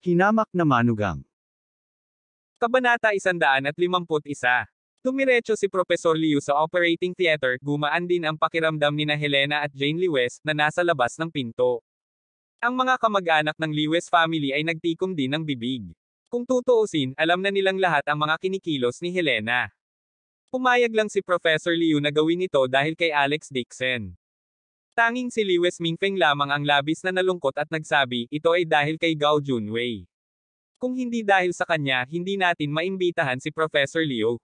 Hinamak na manugang. Kabanata 151. Tumiretso si Professor Liu sa operating theater, gumaan din ang pakiramdam nina Helena at Jane Lewes, na nasa labas ng pinto. Ang mga kamag-anak ng Lewes family ay nagtikom din ng bibig. Kung tutuusin, alam na nilang lahat ang mga kinikilos ni Helena. Pumayag lang si Professor Liu na gawin ito dahil kay Alex Dixon. Tanging si Lewes Mingfeng lamang ang labis na nalungkot at nagsabi, ito ay dahil kay Gao Junwei. Kung hindi dahil sa kanya, hindi natin maimbitahan si Professor Liu.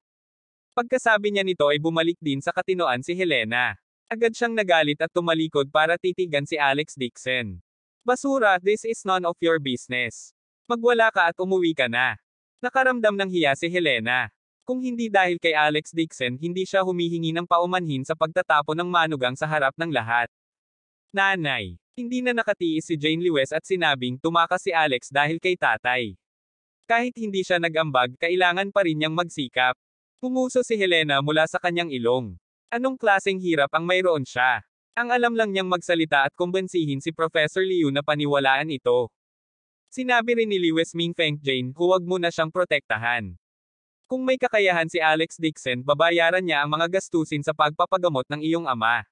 Pagkasabi niya nito ay bumalik din sa katinoan si Helena. Agad siyang nagalit at tumalikod para titigan si Alex Dixon. Basura, this is none of your business. Magwala ka at umuwi ka na. Nakaramdam ng hiya si Helena. Kung hindi dahil kay Alex Dixon, hindi siya humihingi ng paumanhin sa pagtatapon ng manugang sa harap ng lahat. Nanay. Hindi na nakatiis si Jane Lewes at sinabing tumakas si Alex dahil kay tatay. Kahit hindi siya nag-ambag, kailangan pa rin niyang magsikap. Pumuso si Helena mula sa kanyang ilong. Anong klaseng hirap ang mayroon siya? Ang alam lang niyang magsalita at kumbensihin si Professor Liu na paniwalaan ito. Sinabi rin ni Lewes Mingfeng Jane, huwag mo na siyang protektahan. Kung may kakayahan si Alex Dixon, babayaran niya ang mga gastusin sa pagpapagamot ng iyong ama.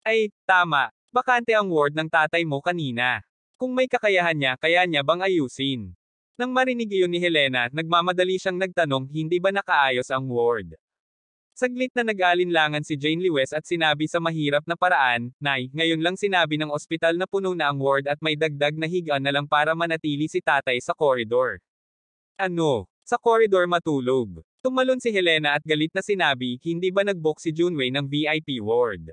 Ay, tama. Bakante ang ward ng tatay mo kanina. Kung may kakayahan niya, kaya niya bang ayusin? Nang marinig iyon ni Helena, nagmamadali siyang nagtanong, hindi ba nakaayos ang ward? Saglit na nag-alinlangan si Jane Lewes at sinabi sa mahirap na paraan, Nay, ngayon lang sinabi ng ospital na puno na ang ward at may dagdag na higaan na lang para manatili si tatay sa koridor. Ano? Sa koridor matulog. Tumalon si Helena at galit na sinabi, hindi ba nag-book si Junwei ng VIP ward?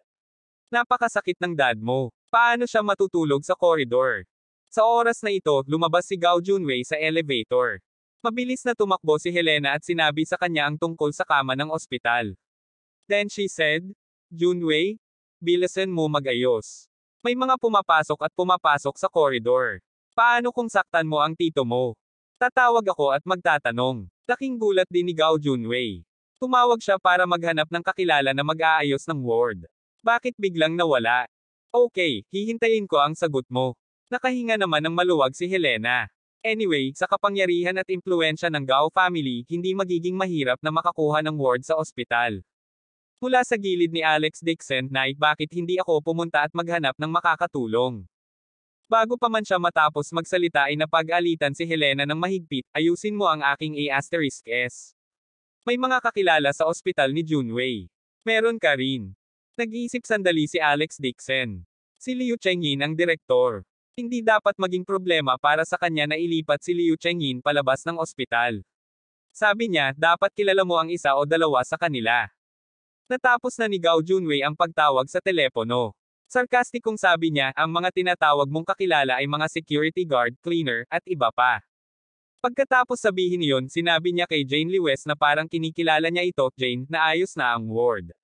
Napakasakit ng dad mo. Paano siya matutulog sa koridor? Sa oras na ito, lumabas si Gao Junwei sa elevator. Mabilis na tumakbo si Helena at sinabi sa kanya ang tungkol sa kama ng ospital. Then she said, Junwei, bilisan mo mag-ayos. May mga pumapasok at pumapasok sa koridor. Paano kung saktan mo ang tito mo? Tatawag ako at magtatanong. Laking gulat din ni Gao Junwei. Tumawag siya para maghanap ng kakilala na mag-aayos ng ward. Bakit biglang nawala? Okay, hihintayin ko ang sagot mo. Nakahinga naman ng maluwag si Helena. Anyway, sa kapangyarihan at impluensya ng Gao family, hindi magiging mahirap na makakuha ng ward sa ospital. Mula sa gilid ni Alex Dixon, Nay, bakit hindi ako pumunta at maghanap ng makakatulong? Bago pa man siya matapos magsalita ay napag-alitan si Helena ng mahigpit, ayusin mo ang aking A*S. May mga kakilala sa ospital ni Junwei. Meron ka rin. Nag-iisip sandali si Alex Dixon. Si Liu Chengyin ang direktor. Hindi dapat maging problema para sa kanya na ilipat si Liu Chengyin palabas ng ospital. Sabi niya, dapat kilala mo ang isa o dalawa sa kanila. Natapos na ni Gao Junwei ang pagtawag sa telepono. Sarkastikong sabi niya, ang mga tinatawag mong kakilala ay mga security guard, cleaner, at iba pa. Pagkatapos sabihin iyon, sinabi niya kay Jane Lewes na parang kinikilala niya ito, Jane, na ayos na ang ward.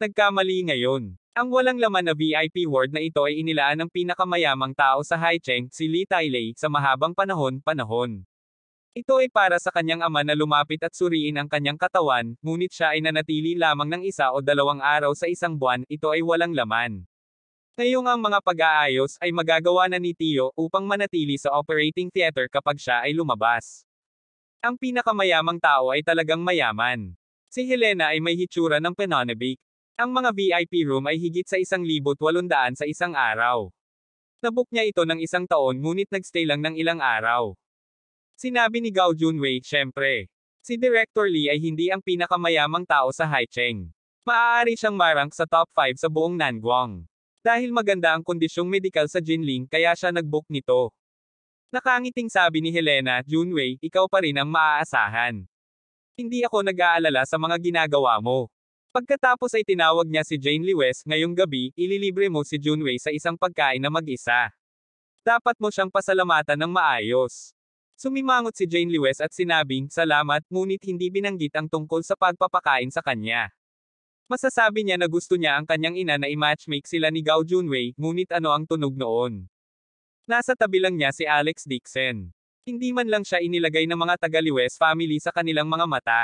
Nagkamali ngayon. Ang walang laman na VIP ward na ito ay inilaan ng pinakamayamang tao sa Haicheng, si Li Tailei, sa mahabang panahon. Ito ay para sa kanyang ama na lumapit at suriin ang kanyang katawan, ngunit siya ay nanatili lamang ng 1 o 2 araw sa isang buwan, ito ay walang laman. Ngayong ang mga pag-aayos ay magagawa na ni Tio upang manatili sa operating theater kapag siya ay lumabas. Ang pinakamayamang tao ay talagang mayaman. Si Helena ay may hitsura ng pananabik. Ang mga VIP room ay higit sa 1,800 sa isang araw. Nabook niya ito ng 1 taon ngunit nagstay lang ng ilang araw. Sinabi ni Gao Junwei, syempre. Si Director Li ay hindi ang pinakamayamang tao sa Haicheng. Maaari siyang marank sa top 5 sa buong Nangguang. Dahil maganda ang kondisyong medikal sa Jinling kaya siya nag-book nito. Nakangiting sabi ni Helena, Junwei, ikaw pa rin ang maaasahan. Hindi ako nag-aalala sa mga ginagawa mo. Pagkatapos ay tinawag niya si Jane Lewes, ngayong gabi, ililibre mo si Junwei sa isang pagkain na mag-isa. Dapat mo siyang pasalamatan ng maayos. Sumimangot si Jane Lewes at sinabing, salamat, ngunit hindi binanggit ang tungkol sa pagpapakain sa kanya. Masasabi niya na gusto niya ang kanyang ina na i-matchmake sila ni Gao Junwei, ngunit ano ang tunog noon? Nasa tabi lang niya si Alex Dixon. Hindi man lang siya inilagay ng mga taga-Lewes family sa kanilang mga mata.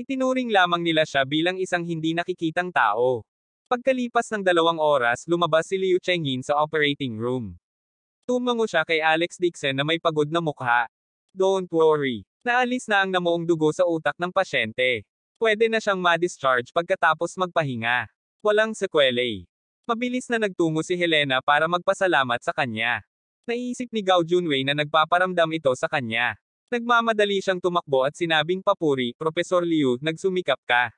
Itinuring lamang nila siya bilang isang hindi nakikitang tao. Pagkalipas ng 2 oras, lumabas si Liu Chengyin sa operating room. Tumango siya kay Alex Dixon na may pagod na mukha. Don't worry. Naalis na ang namuong dugo sa utak ng pasyente. Pwede na siyang ma-discharge pagkatapos magpahinga. Walang sekwela. Mabilis na nagtungo si Helena para magpasalamat sa kanya. Naisip ni Gao Junwei na nagpaparamdam ito sa kanya. Nagmamadali siyang tumakbo at sinabing papuri, Professor Liu, nagsumikap ka.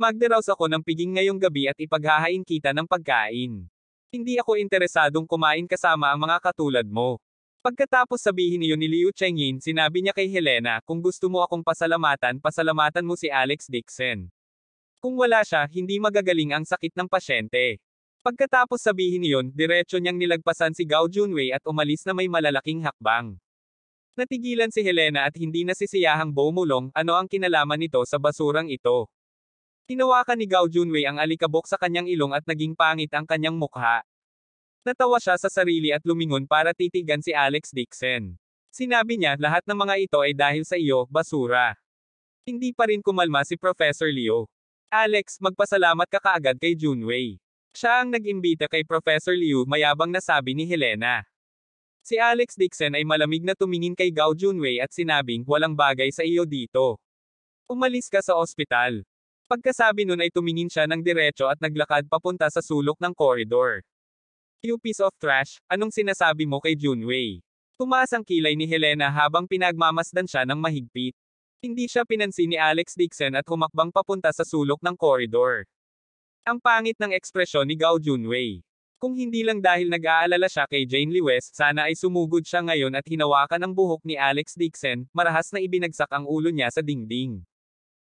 Magdaraos ako ng piging ngayong gabi at ipaghahain kita ng pagkain. Hindi ako interesadong kumain kasama ang mga katulad mo. Pagkatapos sabihin niyo ni Liu Chengyin, sinabi niya kay Helena, kung gusto mo akong pasalamatan, pasalamatan mo si Alex Dixon. Kung wala siya, hindi magagaling ang sakit ng pasyente. Pagkatapos sabihin niyon, diretso niyang nilagpasan si Gao Junwei at umalis na may malalaking hakbang. Natigilan si Helena at hindi nasisiyahang bumulong, ano ang kinalaman nito sa basurang ito. Hinawakan ni Gao Junwei ang alikabok sa kanyang ilong at naging pangit ang kanyang mukha. Natawa siya sa sarili at lumingon para titigan si Alex Dixon. Sinabi niya, lahat ng mga ito ay dahil sa iyo, basura. Hindi pa rin kumalma si Professor Liu. Alex, magpasalamat ka kaagad kay Junwei. Siya ang nag-imbita kay Professor Liu, mayabang na sabi ni Helena. Si Alex Dixon ay malamig na tumingin kay Gao Junwei at sinabing, walang bagay sa iyo dito. Umalis ka sa ospital. Pagkasabi nun ay tumingin siya ng diretso at naglakad papunta sa sulok ng koridor. You piece of trash, anong sinasabi mo kay Junwei? Tumaas ang kilay ni Helena habang pinagmamasdan siya ng mahigpit. Hindi siya pinansin ni Alex Dixon at humakbang papunta sa sulok ng koridor. Ang pangit ng ekspresyon ni Gao Junwei. Kung hindi lang dahil nag-aalala siya kay Jane Lee West, sana ay sumugod siya ngayon at hinawakan ang buhok ni Alex Dixon, marahas na ibinagsak ang ulo niya sa dingding.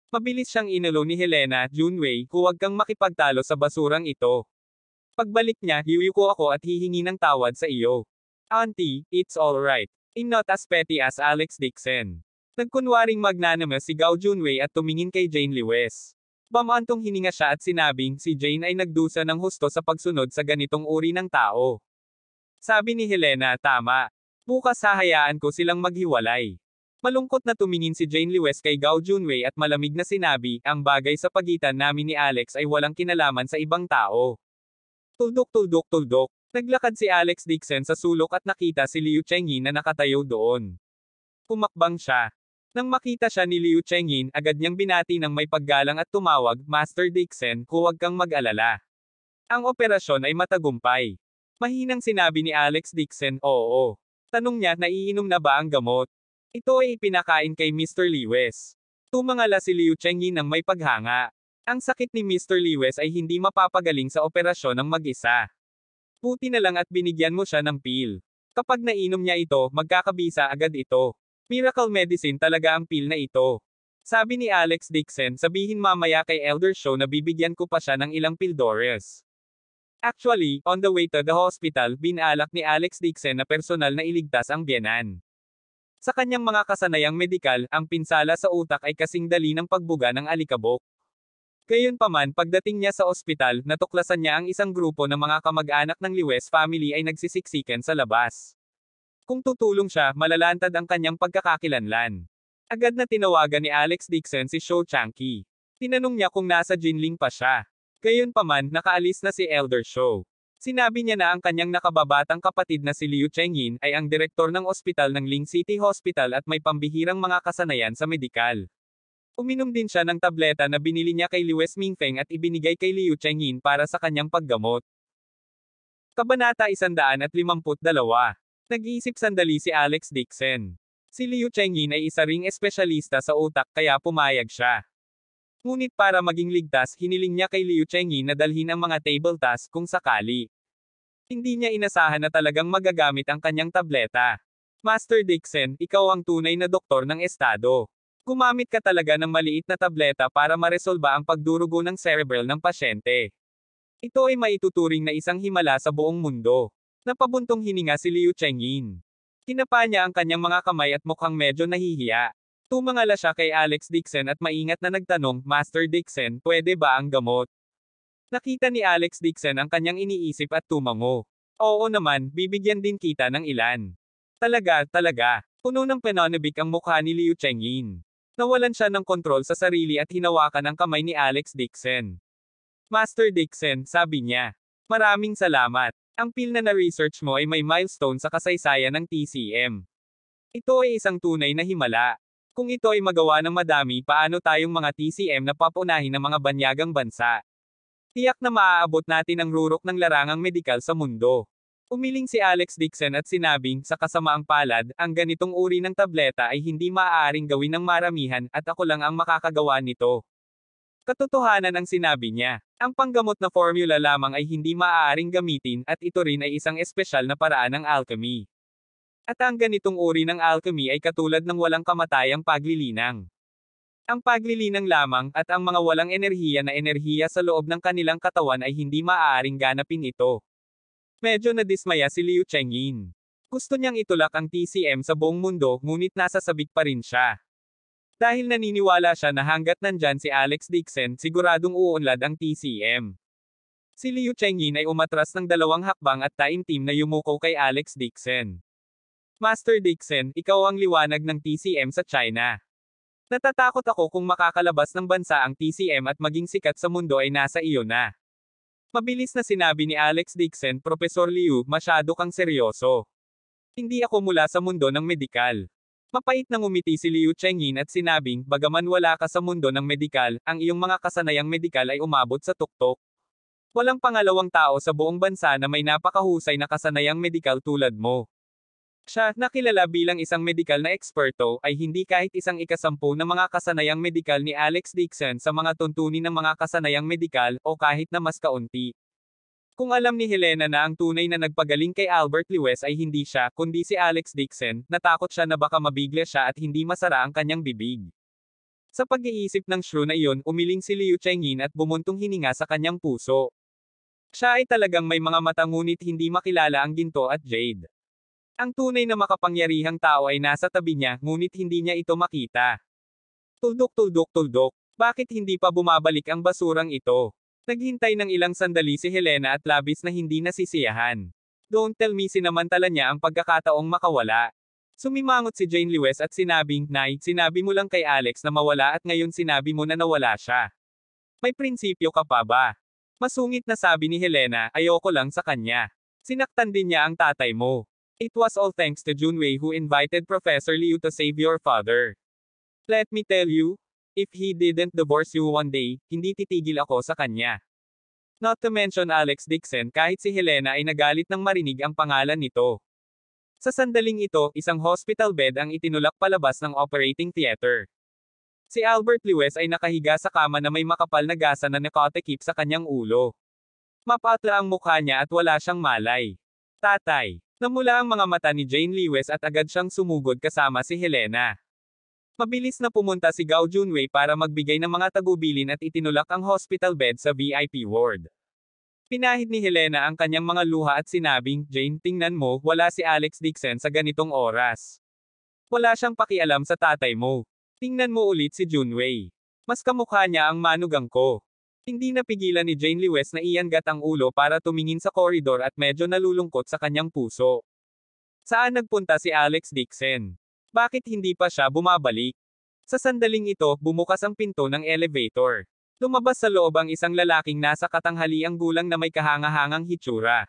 Mabilis siyang inalo ni Helena, Junwei, huwag kang makipagtalo sa basurang ito. Pagbalik niya, yuyuko ako at hihingi ng tawad sa iyo. Auntie, it's alright. I'm not as petty as Alex Dixon. Nagkunwaring magnanimous si Gao Junwei at tumingin kay Jane Lee West. Bamantong hininga siya at sinabing, si Jane ay nagdusa ng husto sa pagsunod sa ganitong uri ng tao. Sabi ni Helena, tama. Bukas hahayaan ko silang maghiwalay. Malungkot na tumingin si Jane Lee West kay Gao Junwei at malamig na sinabi, ang bagay sa pagitan namin ni Alex ay walang kinalaman sa ibang tao. Tuldok. Naglakad si Alex Dixon sa sulok at nakita si Liu Chengyin na nakatayo doon. Pumakbang siya. Nang makita siya ni Liu Chengyin, agad niyang binati ng may paggalang at tumawag, Master Dixon, huwag kang mag-alala. Ang operasyon ay matagumpay. Mahinang sinabi ni Alex Dixon, oo. Tanong niya, naiinom na ba ang gamot? Ito ay ipinakain kay Mr. Lewis. Tumangala si Liu Chengyin ng may paghanga. Ang sakit ni Mr. Lewis ay hindi mapapagaling sa operasyon ng mag-isa. Buti na lang at binigyan mo siya ng pill. Kapag nainom niya ito, magkakabisa agad ito. Miracle medicine talaga ang pill na ito. Sabi ni Alex Dixon, sabihin mamaya kay Elder Show na bibigyan ko pa siya ng ilang pildores. Actually, on the way to the hospital, binalak ni Alex Dixon na personal na iligtas ang biyenan. Sa kanyang mga kasanayang medikal, ang pinsala sa utak ay kasing dali ng pagbuga ng alikabok. Gayunpaman, pagdating niya sa ospital, natuklasan niya ang isang grupo ng mga kamag-anak ng Lewis family ay nagsisiksikan sa labas. Kung tutulong siya, malalantad ang kanyang pagkakakilanlan. Agad na tinawagan ni Alex Dixon si Shou Changqi. Tinanong niya kung nasa Jinling pa siya. Gayunpaman, nakaalis na si Elder Shou. Sinabi niya na ang kanyang nakababatang kapatid na si Liu Chengyin ay ang direktor ng ospital ng Ling City Hospital at may pambihirang mga kasanayan sa medikal. Uminom din siya ng tableta na binili niya kay Lewis Mingfeng at ibinigay kay Liu Chengyin para sa kanyang paggamot. Kabanata 152. Nag-iisip sandali si Alex Dixon. Si Liu Chengyin ay isa ring espesyalista sa utak kaya pumayag siya. Ngunit para maging ligtas, hiniling niya kay Liu Chengyin na dalhin ang mga table task kung sakali. Hindi niya inasahan na talagang magagamit ang kanyang tableta. Master Dixon, ikaw ang tunay na doktor ng estado. Gumamit ka talaga ng maliit na tableta para maresolba ang pagdurugo ng cerebral ng pasyente. Ito ay maituturing na isang himala sa buong mundo. Napabuntong hininga si Liu Chengyin. Tinapa niya ang kanyang mga kamay at mukhang medyo nahihiya. Tumangala siya kay Alex Dixon at maingat na nagtanong, Master Dixon, pwede ba ang gamot? Nakita ni Alex Dixon ang kanyang iniisip at tumango. Oo naman, bibigyan din kita ng ilan. Talaga. Puno ng pananabik ang mukha ni Liu Chengyin. Nawalan siya ng kontrol sa sarili at hinawakan ang kamay ni Alex Dixon. Master Dixon, sabi niya. Maraming salamat. Ang pil na na-research mo ay may milestone sa kasaysayan ng TCM. Ito ay isang tunay na himala. Kung ito ay magawa ng madami, paano tayong mga TCM na papunahin ng mga banyagang bansa? Tiyak na maaabot natin ang rurok ng larangang medikal sa mundo. Umiling si Alex Dixon at sinabing, sa kasamaang palad, ang ganitong uri ng tableta ay hindi maaaring gawin ng maramihan at ako lang ang makakagawa nito. Katotohanan ang sinabi niya. Ang panggamot na formula lamang ay hindi maaaring gamitin at ito rin ay isang espesyal na paraan ng alchemy. At ang ganitong uri ng alchemy ay katulad ng walang kamatayang paglilinang. Ang paglilinang lamang at ang mga walang enerhiya sa loob ng kanilang katawan ay hindi maaaring ganapin ito. Medyo nadismaya si Liu Chengyin. Gusto niyang itulak ang TCM sa buong mundo, ngunit nasa sabik pa rin siya. Dahil naniniwala siya na hanggat nandyan si Alex Dixon, siguradong uunlad ang TCM. Si Liu Chengyin ay umatras ng 2 hakbang at taimtim na yumuko kay Alex Dixon. Master Dixon, ikaw ang liwanag ng TCM sa China. Natatakot ako kung makakalabas ng bansa ang TCM at maging sikat sa mundo ay nasa iyo na. Mabilis na sinabi ni Alex Dixon, Professor Liu, masyado kang seryoso. Hindi ako mula sa mundo ng medikal. Mapait na ngumiti si Liu Chengyin at sinabing, bagaman wala ka sa mundo ng medikal, ang iyong mga kasanayang medikal ay umabot sa tuktok. Walang pangalawang tao sa buong bansa na may napakahusay na kasanayang medikal tulad mo. Siya, na kilala bilang isang medikal na eksperto, ay hindi kahit isang ikasampu na mga kasanayang medikal ni Alex Dixon sa mga tuntunin ng mga kasanayang medikal, o kahit na mas kaunti. Kung alam ni Helena na ang tunay na nagpagaling kay Albert Lewis ay hindi siya, kundi si Alex Dixon, natakot siya na baka mabigla siya at hindi masara ang kanyang bibig. Sa pag-iisip ng shrew na iyon, umiling si Liu Chengyin at bumuntong hininga sa kanyang puso. Siya ay talagang may mga mata ngunit hindi makilala ang ginto at jade. Ang tunay na makapangyarihang tao ay nasa tabi niya, ngunit hindi niya ito makita. Tuldok. Bakit hindi pa bumabalik ang basurang ito? Naghintay ng ilang sandali si Helena at labis na hindi nasisiyahan. Don't tell me sinamantala niya ang pagkakataong makawala. Sumimangot si Jane Lewis at sinabing, Nay, sinabi mo lang kay Alex na mawala at ngayon sinabi mo na nawala siya. May prinsipyo ka pa ba? Masungit na sabi ni Helena, ayoko lang sa kanya. Sinaktan din niya ang tatay mo. It was all thanks to Junwei who invited Professor Liu to save your father. Let me tell you, if he didn't divorce you one day, hindi titigil ako sa kanya. Not to mention Alex Dixon, kahit si Helena ay nagalit nang marinig ang pangalan nito. Sa sandaling ito, isang hospital bed ang itinulak palabas ng operating theater. Si Albert Lewis ay nakahiga sa kama na may makapal na gasa na nakatekip sa kanyang ulo. Mapatla ang mukha niya at wala siyang malay. Tatay. Namula ang mga mata ni Jane Lewis at agad siyang sumugod kasama si Helena. Mabilis na pumunta si Gao Junwei para magbigay ng mga tagubilin at itinulak ang hospital bed sa VIP ward. Pinahid ni Helena ang kanyang mga luha at sinabing, Jane, tingnan mo, wala si Alex Dixon sa ganitong oras. Wala siyang pakialam sa tatay mo. Tingnan mo ulit si Junwei. Mas kamukha niya ang manugang ko. Hindi napigilan ni Jane Lewis na iangat ang ulo para tumingin sa koridor at medyo nalulungkot sa kanyang puso. Saan nagpunta si Alex Dixon? Bakit hindi pa siya bumabalik? Sa sandaling ito, bumukas ang pinto ng elevator. Lumabas sa loob ang isang lalaking nasa katanghaliang gulang na may kahanga-hangang hitsura.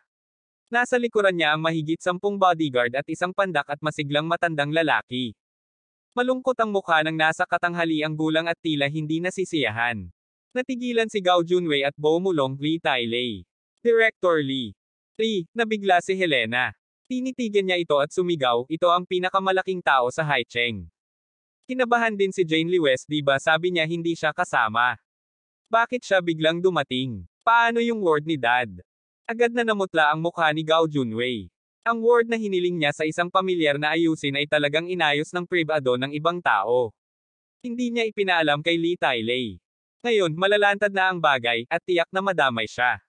Nasa likuran niya ang mahigit 10 bodyguard at isang pandak at masiglang matandang lalaki. Malungkot ang mukha ng nasa katanghaliang gulang at tila hindi nasisiyahan. Natigilan si Gao Junwei at bumulong, Li Tailei. Director Li. Nabigla si Helena. Tinitigan niya ito at sumigaw, ito ang pinakamalaking tao sa Haicheng. Kinabahan din si Jane Lewis, di ba sabi niya hindi siya kasama? Bakit siya biglang dumating? Paano yung word ni Dad? Agad na namutla ang mukha ni Gao Junwei. Ang word na hiniling niya sa isang pamilyar na ayusin ay talagang inayos ng pribado ng ibang tao. Hindi niya ipinaalam kay Li Tailei. Ngayon, malalantad na ang bagay, at tiyak na madamay siya.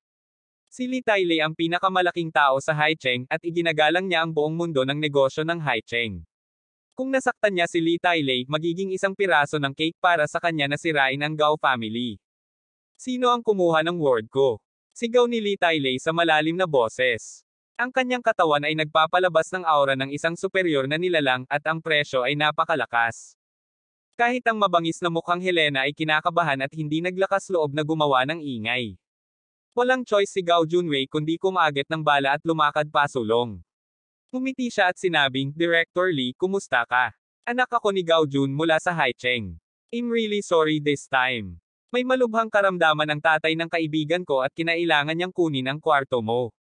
Si Li Tailei ang pinakamalaking tao sa Haicheng, at iginagalang niya ang buong mundo ng negosyo ng Haicheng. Kung nasaktan niya si Li Tailei, magiging isang piraso ng cake para sa kanya na sirain ang Gao family. Sino ang kumuha ng word ko? Sigaw ni Li Tailei sa malalim na boses. Ang kanyang katawan ay nagpapalabas ng aura ng isang superior na nilalang, at ang presyo ay napakalakas. Kahit ang mabangis na mukhang Helena ay kinakabahan at hindi naglakas loob na gumawa ng ingay. Walang choice si Gao Junwei kundi kumagit ng bala at lumakad pasulong. Ngumiti siya at sinabing, Director Lee, kumusta ka? Anak ako ni Gao Jun mula sa Haicheng. I'm really sorry this time. May malubhang karamdaman ang tatay ng kaibigan ko at kinailangan niyang kunin ang kwarto mo.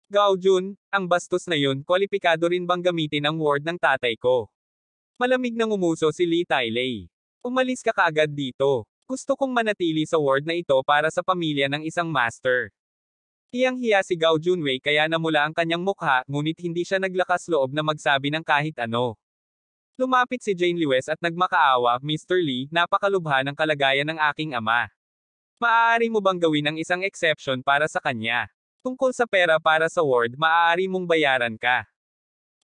Gao Jun, ang bastos na yun, kwalipikado rin bang gamitin ang ward ng tatay ko? Malamig na ngumuso si Lee Tailei. Umalis ka kaagad dito. Gusto kong manatili sa ward na ito para sa pamilya ng isang master. Hiyang-hiya si Gao Junwei kaya namula ang kanyang mukha, ngunit hindi siya naglakas loob na magsabi ng kahit ano. Lumapit si Jane Lewis at nagmakaawa, Mr. Lee, napakalubha ng kalagayan ng aking ama. Maaari mo bang gawin ang isang exception para sa kanya? Tungkol sa pera para sa ward, maaari mong bayaran ka.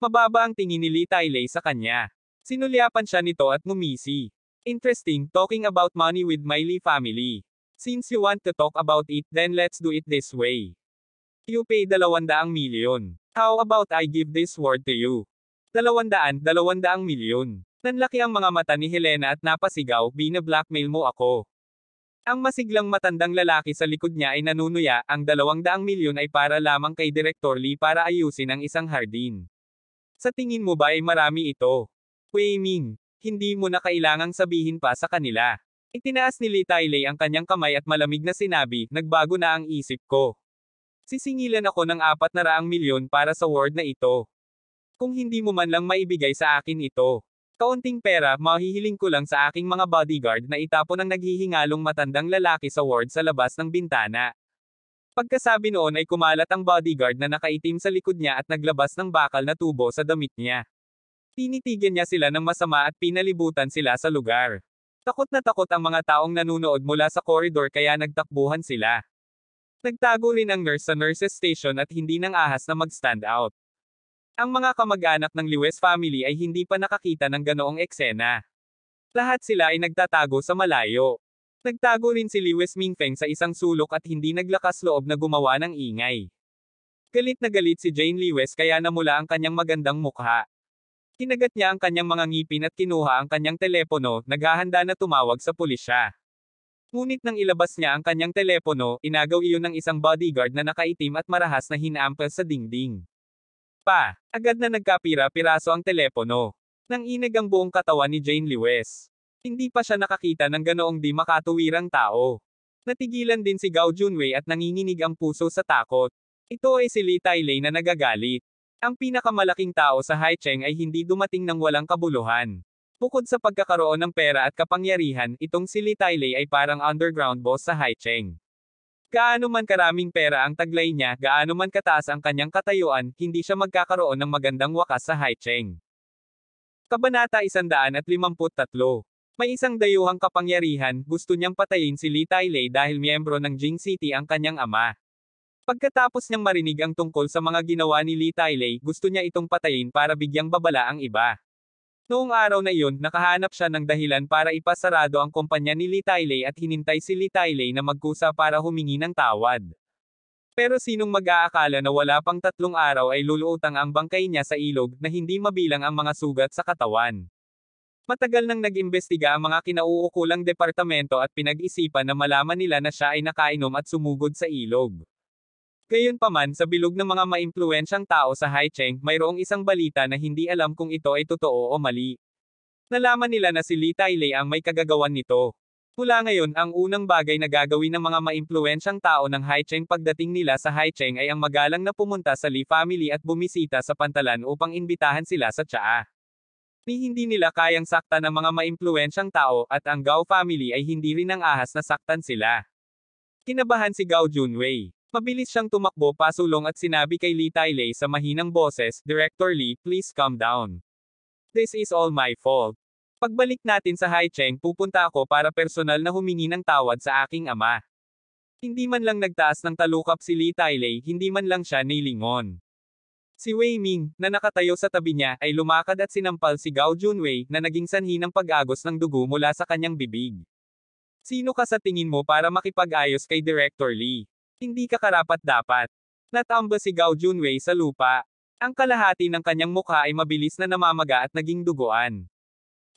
Mababa ang tingin ni Lee Tailei sa kanya. Sinulyapan siya nito at ngumisi. Interesting, talking about money with my Lee family. Since you want to talk about it, then let's do it this way. You pay 200 milyon. How about I give this word to you? 200 milyon. Nanlaki ang mga mata ni Helena at napasigaw, bina-blackmail mo ako. Ang masiglang matandang lalaki sa likod niya ay nanunuya, ang 200 milyon ay para lamang kay Director Lee para ayusin ang isang hardin. Sa tingin mo ba ay marami ito? Wei Ming, hindi mo na kailangang sabihin pa sa kanila. Itinaas ni Lee Tailei ang kanyang kamay at malamig na sinabi, nagbago na ang isip ko. Sisingilan ako ng 400 milyon para sa ward na ito. Kung hindi mo man lang maibigay sa akin ito. Kaunting pera, mahihiling ko lang sa aking mga bodyguard na itapon ang naghihingalong matandang lalaki sa ward sa labas ng bintana. Pagkasabi noon ay kumalat ang bodyguard na nakaitim sa likod niya at naglabas ng bakal na tubo sa damit niya. Tinitigan niya sila ng masama at pinalibutan sila sa lugar. Takot na takot ang mga taong nanunood mula sa koridor kaya nagtakbuhan sila. Nagtago rin ang nurse sa nurses station at hindi nang ahas na mag-stand out. Ang mga kamag-anak ng Lewis family ay hindi pa nakakita ng ganoong eksena. Lahat sila ay nagtatago sa malayo. Nagtago rin si Lewis Mingfeng sa isang sulok at hindi naglakas loob na gumawa ng ingay. Galit na galit si Jane Lewis kaya namula ang kanyang magandang mukha. Kinagat niya ang kanyang mga ngipin at kinuha ang kanyang telepono, naghahanda na tumawag sa pulisya. Ngunit nang ilabas niya ang kanyang telepono, inagaw iyon ng isang bodyguard na nakaitim at marahas na hinaampas sa dingding. Agad na nagkapira-piraso ang telepono. Nang inag ang buong katawan ni Jane Lewis. Hindi pa siya nakakita ng ganoong di makatuwirang tao. Natigilan din si Gao Junwei at nanginginig ang puso sa takot. Ito ay si Lee Tailei na nagagalit. Ang pinakamalaking tao sa Haicheng ay hindi dumating ng walang kabuluhan. Bukod sa pagkakaroon ng pera at kapangyarihan, itong si Lee Tailei ay parang underground boss sa Haicheng. Gaano man karaming pera ang taglay niya, gaano man kataas ang kanyang katayuan, hindi siya magkakaroon ng magandang wakas sa Haicheng. Kabanata 153. May isang dayuhang kapangyarihan, gusto niyang patayin si Lee Tailei dahil miyembro ng Jing City ang kanyang ama. Pagkatapos niyang marinig ang tungkol sa mga ginawa ni Lee Tailei, gusto niya itong patayin para bigyang babala ang iba. Noong araw na iyon, nakahanap siya ng dahilan para ipasarado ang kumpanya ni Lee Tailei at hinintay si Lee Tailei na magkusa para humingi ng tawad. Pero sinong mag-aakala na wala pang 3 araw ay luluutang ang bangkay niya sa ilog na hindi mabilang ang mga sugat sa katawan. Matagal nang nag-imbestiga ang mga kinauukulang departamento at pinag-isipan na malaman nila na siya ay nakainom at sumugod sa ilog. Gayunpaman, sa bilog ng mga maimpluwensyang tao sa Haicheng, mayroong isang balita na hindi alam kung ito ay totoo o mali. Nalaman nila na si Lee Tailei ang may kagagawan nito. Mula ngayon, ang unang bagay na gagawin ng mga maimpluwensyang tao ng Haicheng pagdating nila sa Haicheng ay ang magalang na pumunta sa Lee family at bumisita sa pantalan upang imbitahan sila sa tsaa. Hindi nila kayang saktan ang mga maimpluwensyang tao at ang Gao family ay hindi rin ang ahas na saktan sila. Kinabahan si Gao Junwei. Mabilis siyang tumakbo pasulong at sinabi kay Lee Tailei sa mahinang boses, Director Lee, please calm down. This is all my fault. Pagbalik natin sa Haicheng, pupunta ako para personal na humingi ng tawad sa aking ama. Hindi man lang nagtaas ng talukap si Lee Tailei, hindi man lang siya nilingon. Si Wei Ming, na nakatayo sa tabi niya, ay lumakad at sinampal si Gao Junwei, na naging sanhi ng pag-agos ng dugo mula sa kanyang bibig. Sino ka sa tingin mo para makipag-ayos kay Director Lee? Hindi ka karapat-dapat. Natamba si Gao Junwei sa lupa. Ang kalahati ng kanyang mukha ay mabilis na namamaga at naging duguan.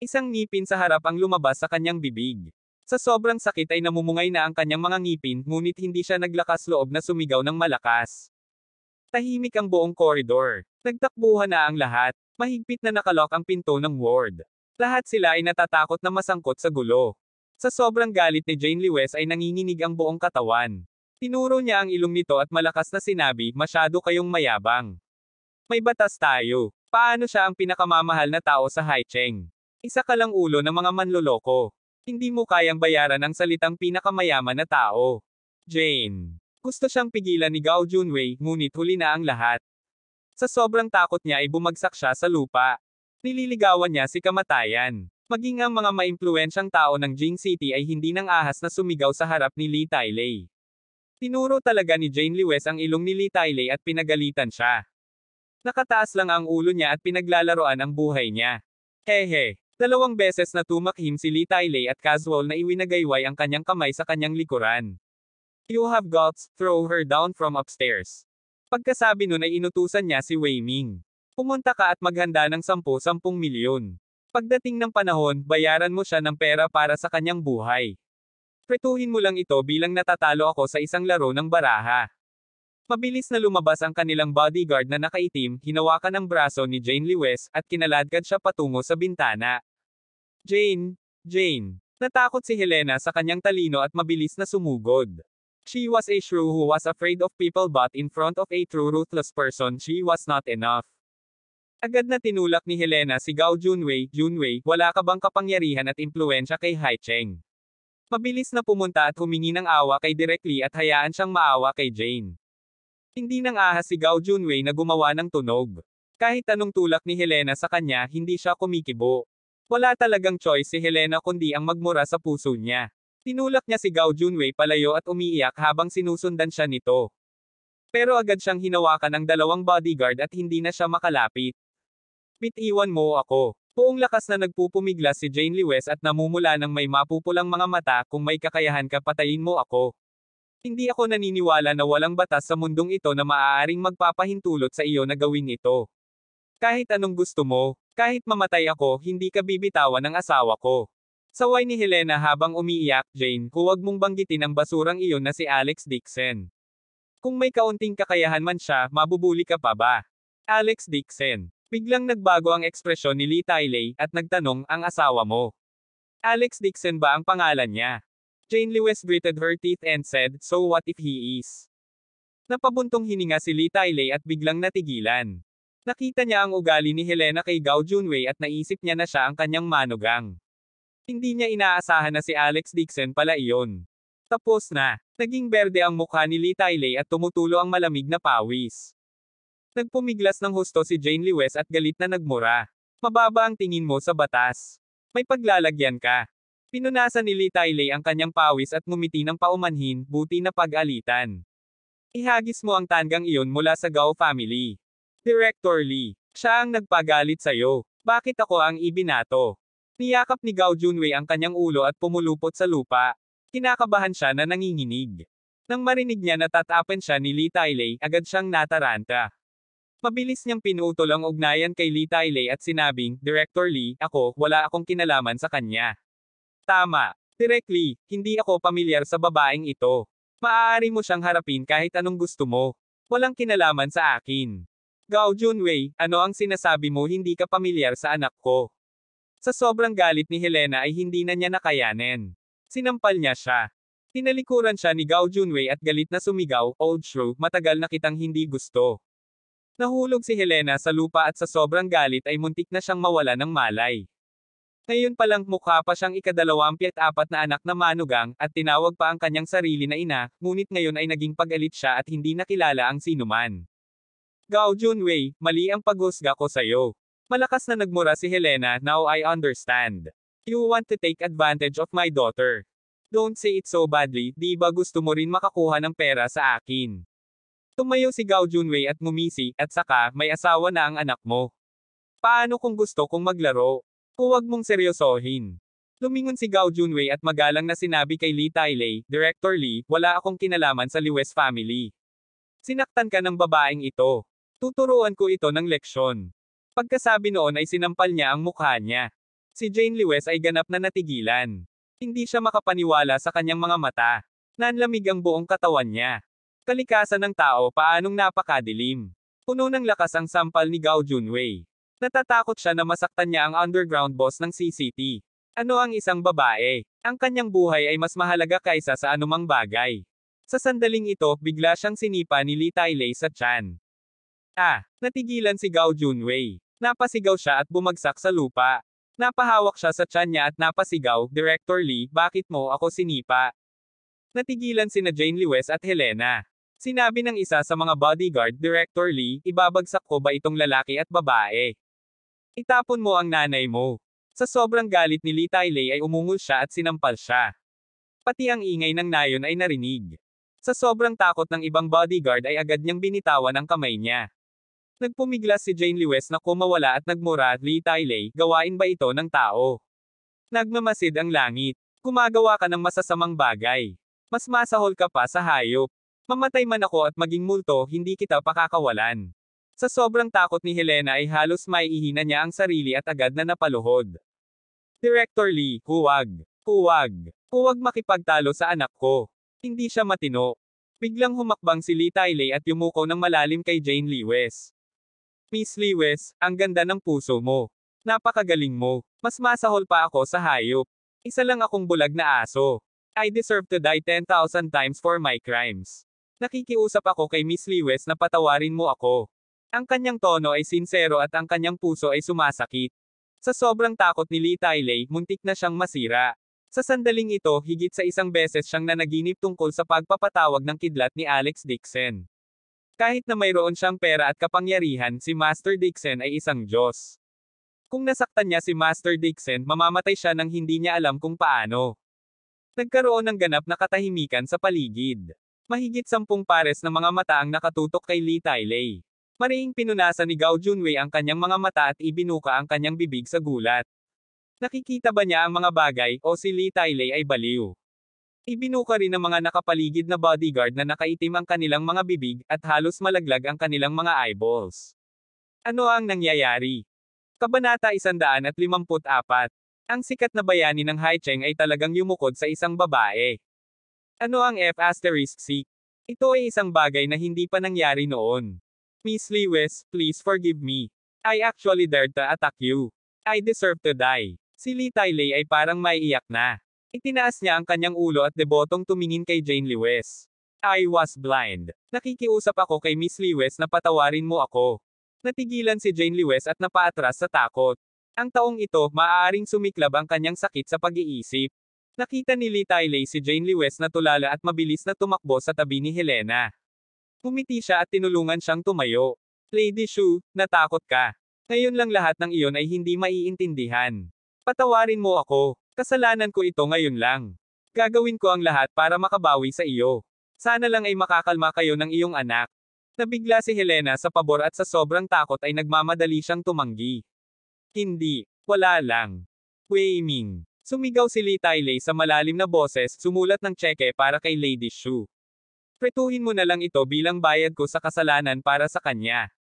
Isang ngipin sa harap ang lumabas sa kanyang bibig. Sa sobrang sakit ay namumungay na ang kanyang mga ngipin, ngunit hindi siya naglakas loob na sumigaw ng malakas. Tahimik ang buong koridor. Nagtakbuhan na ang lahat. Mahigpit na nakalock ang pinto ng ward. Lahat sila ay natatakot na masangkot sa gulo. Sa sobrang galit ni Jane Lewis ay nanginginig ang buong katawan. Tinuro niya ang ilong nito at malakas na sinabi, masyado kayong mayabang. May batas tayo. Paano siya ang pinakamamahal na tao sa Haicheng? Isa ka lang ulo ng mga manloloko. Hindi mo kayang bayaran ang salitang pinakamayaman na tao. Jane. Gusto siyang pigilan ni Gao Junwei, ngunit huli na ang lahat. Sa sobrang takot niya ay bumagsak siya sa lupa. Nililigawan niya si kamatayan. Maging ang mga maimpluwensyang tao ng Jing City ay hindi nang ahas na sumigaw sa harap ni Li Tailei. Tinuro talaga ni Jane Lewis ang ilong ni Li Tailei at pinagalitan siya. Nakataas lang ang ulo niya at pinaglalaroan ang buhay niya. Hehe. 2 beses na tumakhim si Li Tailei at casual na iwinagayway ang kanyang kamay sa kanyang likuran. You have guts, throw her down from upstairs. Pagkasabi nun ay inutusan niya si Wei Ming. Pumunta ka at maghanda ng 10 milyon. Pagdating ng panahon, bayaran mo siya ng pera para sa kanyang buhay. Pretuhin mo lang ito bilang natatalo ako sa isang laro ng baraha. Mabilis na lumabas ang kanilang bodyguard na nakaitim, hinawakan ang braso ni Jane Lewis, at kinaladkad siya patungo sa bintana. Jane. Natakot si Helena sa kanyang talino at mabilis na sumugod. She was a shrew who was afraid of people, but in front of a true ruthless person she was not enough. Agad na tinulak ni Helena si Gao Junwei, wala ka bang kapangyarihan at impluensya kay Haicheng? Mabilis na pumunta at humingi ng awa kay Direk Lee at hayaan siyang maawa kay Jane. Hindi nang ahas si Gao Junwei na gumawa ng tunog. Kahit anong tulak ni Helena sa kanya, hindi siya kumikibo. Wala talagang choice si Helena kundi ang magmura sa puso niya. Tinulak niya si Gao Junwei palayo at umiiyak habang sinusundan siya nito. Pero agad siyang hinawakan ng 2 bodyguard at hindi na siya makalapit. Bitiwan mo ako. Buong lakas na nagpupumiglas si Jane Lewis at namumula ng may mapupulang mga mata, kung may kakayahan ka patayin mo ako. Hindi ako naniniwala na walang batas sa mundong ito na maaaring magpapahintulot sa iyo na gawin ito. Kahit anong gusto mo, kahit mamatay ako, hindi ka bibitawan ng asawa ko. Saway ni Helena habang umiiyak, Jane, huwag mong banggitin ang basurang iyon na si Alex Dixon. Kung may kaunting kakayahan man siya, mabubuli ka pa ba? Alex Dixon. Biglang nagbago ang ekspresyon ni Li Tailei, at nagtanong, ang asawa mo. Alex Dixon ba ang pangalan niya? Jane Lewis gritted her teeth and said, so what if he is? Napabuntong hininga si Li Tailei at biglang natigilan. Nakita niya ang ugali ni Helena kay Gao Junwei at naisip niya na siya ang kanyang manugang. Hindi niya inaasahan na si Alex Dixon pala iyon. Tapos na. Naging berde ang mukha ni Li Tailei at tumutulo ang malamig na pawis. Nagpumiglas ng husto si Jane Lewis at galit na nagmura. Mababa ang tingin mo sa batas. May paglalagyan ka. Pinunasan ni Li Tailei ang kanyang pawis at ngumiti ng paumanhin, buti na pag-alitan. Ihagis mo ang tanggang iyon mula sa Gao family. Director Lee, siya ang nagpagalit sa'yo. Bakit ako ang ibinato? Niyakap ni Gao Junwei ang kanyang ulo at pumulupot sa lupa. Kinakabahan siya na nanginginig. Nang marinig niya na tatapan siya ni Li Tailei, agad siyang nataranta. Mabilis niyang pinutol ang ugnayan kay Li Tailei at sinabing, Director Lee, wala akong kinalaman sa kanya. Tama. Direk Lee, hindi ako pamilyar sa babaeng ito. Maaari mo siyang harapin kahit anong gusto mo. Walang kinalaman sa akin. Gao Junwei, ano ang sinasabi mo, hindi ka pamilyar sa anak ko? Sa sobrang galit ni Helena ay hindi na niya nakayanin. Sinampal niya siya. Tinalikuran siya ni Gao Junwei at galit na sumigaw, Old Shrew, matagal na kitang hindi gusto. Nahulog si Helena sa lupa at sa sobrang galit ay muntik na siyang mawala ng malay. Ngayon palang mukha pa siyang ika-24 na anak na manugang, at tinawag pa ang kanyang sarili na ina, ngunit ngayon ay naging pag-alit siya at hindi nakilala ang sinuman. Gao Junwei, mali ang paghusga ko sa'yo. Malakas na nagmura si Helena, now I understand. You want to take advantage of my daughter. Don't say it so badly, di ba gusto mo rin makakuha ng pera sa akin? Tumayo si Gao Junwei at ngumisi, at saka, may asawa na ang anak mo. Paano kung gusto kong maglaro? Huwag mong seryosohin. Lumingon si Gao Junwei at magalang na sinabi kay Li Tailei, Director Lee, wala akong kinalaman sa Lewis family. Sinaktan ka ng babaeng ito. Tuturuan ko ito ng leksyon. Pagkasabi noon ay sinampal niya ang mukha niya. Si Jane Lewis ay ganap na natigilan. Hindi siya makapaniwala sa kanyang mga mata. Nanlamig ang buong katawan niya. Kalikasan ng tao paanong napakadilim. Puno ng lakas ang sampal ni Gao Junwei. Natatakot siya na masaktan niya ang underground boss ng CCT. Ano ang isang babae? Ang kanyang buhay ay mas mahalaga kaysa sa anumang bagay. Sa sandaling ito, bigla siyang sinipa ni Li Tailei sa tiyan. Natigilan si Gao Junwei. Napasigaw siya at bumagsak sa lupa. Napahawak siya sa tiyan niya at napasigaw, Director Lee, bakit mo ako sinipa? Natigilan sina Jane Lewes at Helena. Sinabi ng isa sa mga bodyguard, Director Lee, ibabagsak ko ba itong lalaki at babae? Itapon mo ang nanay mo. Sa sobrang galit ni Li Tailei ay umungol siya at sinampal siya. Pati ang ingay ng nayon ay narinig. Sa sobrang takot ng ibang bodyguard ay agad niyang binitawan ang kamay niya. Nagpumiglas si Jane Lewes na kumawala at nagmura, Li Tailei, gawain ba ito ng tao? Nagmamasid ang langit. Gumagawa ka ng masasamang bagay. Mas masahol ka pa sa hayop. Mamatay man ako at maging multo, hindi kita pakakawalan. Sa sobrang takot ni Helena ay halos maiihina niya ang sarili at agad na napaluhod. Director Lee, huwag. Huwag. Huwag makipagtalo sa anak ko. Hindi siya matino. Biglang humakbang si Li Tailei at yumuko ng malalim kay Jane Lewes. Miss Lewes, ang ganda ng puso mo. Napakagaling mo. Mas masahol pa ako sa hayop. Isa lang akong bulag na aso. I deserve to die 10,000 times for my crimes. Nakikiusap ako kay Miss Lewes na patawarin mo ako. Ang kanyang tono ay sincero at ang kanyang puso ay sumasakit. Sa sobrang takot ni Li Tailei, muntik na siyang masira. Sa sandaling ito, higit sa isang beses siyang nanaginip tungkol sa pagpapatawag ng kidlat ni Alex Dixon. Kahit na mayroon siyang pera at kapangyarihan, si Master Dixon ay isang Diyos. Kung nasaktan niya si Master Dixon, mamamatay siya nang hindi niya alam kung paano. Nagkaroon ng ganap na katahimikan sa paligid. Mahigit 10 pares ng mga mata ang nakatutok kay Li Tailei. Mariing pinunasan ni Gao Junwei ang kanyang mga mata at ibinuka ang kanyang bibig sa gulat. Nakikita ba niya ang mga bagay, o si Li Tailei ay baliw? Ibinuka rin ng mga nakapaligid na bodyguard na nakaitim ang kanilang mga bibig, at halos malaglag ang kanilang mga eyeballs. Ano ang nangyayari? Kabanata 154. Ang sikat na bayani ng Haicheng ay talagang yumukod sa isang babae. Ano ang F***? Ito ay isang bagay na hindi pa nangyari noon. Miss Lewes, please forgive me. I actually dared to attack you. I deserve to die. Si Li Tailei ay parang maiiyak na. Itinaas niya ang kanyang ulo at debotong tumingin kay Jane Lewes. I was blind. Nakikiusap ako kay Miss Lewes na patawarin mo ako. Natigilan si Jane Lewes at napaatras sa takot. Ang taong ito, maaaring sumiklab ang kanyang sakit sa pag-iisip. Nakita ni Li Tailei si Jane Lewes na tulala at mabilis na tumakbo sa tabi ni Helena. Umiti siya at tinulungan siyang tumayo. Lady Shu, natakot ka. Ngayon lang lahat ng iyon ay hindi maiintindihan. Patawarin mo ako. Kasalanan ko ito ngayon lang. Gagawin ko ang lahat para makabawi sa iyo. Sana lang ay makakalma kayo ng iyong anak. Nabigla si Helena sa pabor at sa sobrang takot ay nagmamadali siyang tumanggi. Hindi. Wala lang. Wei Ming. Sumigaw si Li Tailei sa malalim na boses, sumulat ng tseke para kay Lady Shu. Pretuhin mo na lang ito bilang bayad ko sa kasalanan para sa kanya.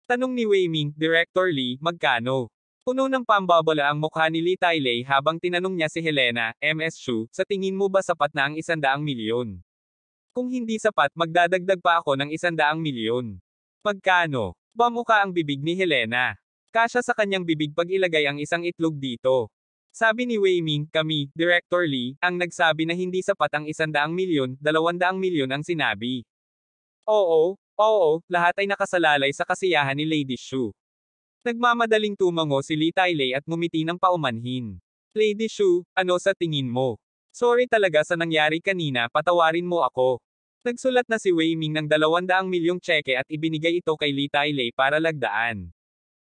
Tanong ni Wei Ming, Director Lee, magkano? Puno ng pambabala ang mukha ni Li Tailei habang tinanong niya si Helena, Ms. Shu, sa tingin mo ba sapat na ang 100 milyon? Kung hindi sapat, magdadagdag pa ako ng 100 milyon. Magkano? Bamuka ang bibig ni Helena. Kasya sa kanyang bibig pag ilagay ang isang itlog dito. Sabi ni Wei Ming, kami, Director Lee, ang nagsabi na hindi sapat ang 100 milyon, 200 milyon ang sinabi. Oo, lahat ay nakasalalay sa kasiyahan ni Lady Shu. Nagmamadaling tumango si Li Tailei at ngumiti ng paumanhin. Lady Shu, ano sa tingin mo? Sorry talaga sa nangyari kanina, patawarin mo ako. Nagsulat na si Wei Ming ng 200 milyong tseke at ibinigay ito kay Li Tailei para lagdaan.